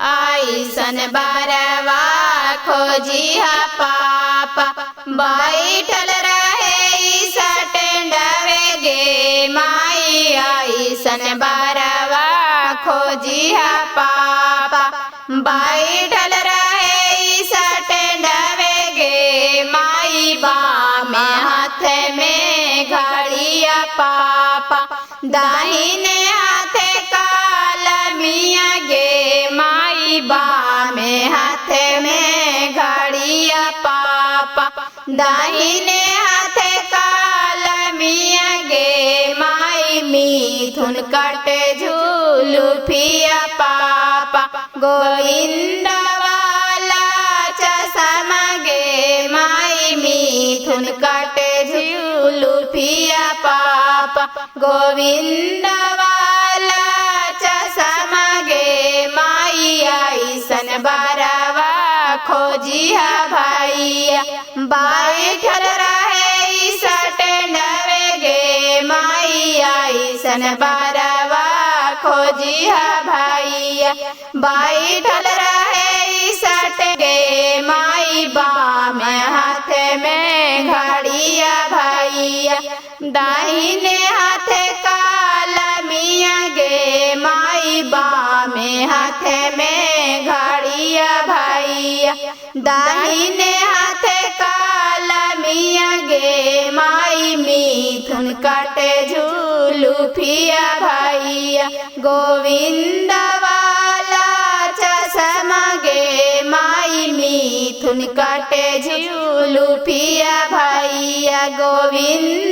आईसन बरवा खोजिहा पापा बैठल रहे सटेंडवे गे माई आईसन बरवा खोजिहा पापा बैठल रहे सटेंडवे गे माई बामे हाथ में घड़िया पापा दाहिने हाथ कालमिया गे माई बामे हाथ में घड़िया पापा दाहिने हाथ कालमिया गे माई मिथुन कट झूलुफिया पापा गोविंद वाला चश्मा गे माई मिथुन कट झूलुफिया पापा गोविंद वाला चश्मा गे माई आईसन बरवा खोजिहा भैया बैठल रहे सटेंडवे गे माई आईसन बरवा खोजिहा भैया बैठल रहे सट गे माई बामे हाथ में घड़िया भैया दाहिने हाथ कालमिया गे माई बामे हाथ में घड़िया भैया दाहिने हाथ कालमिया गे माई मिथुन कट झूलुफिया भैया गोविंद वाला चश्मा गे माई मिथुन कट झूलुफिया भैया गोविंद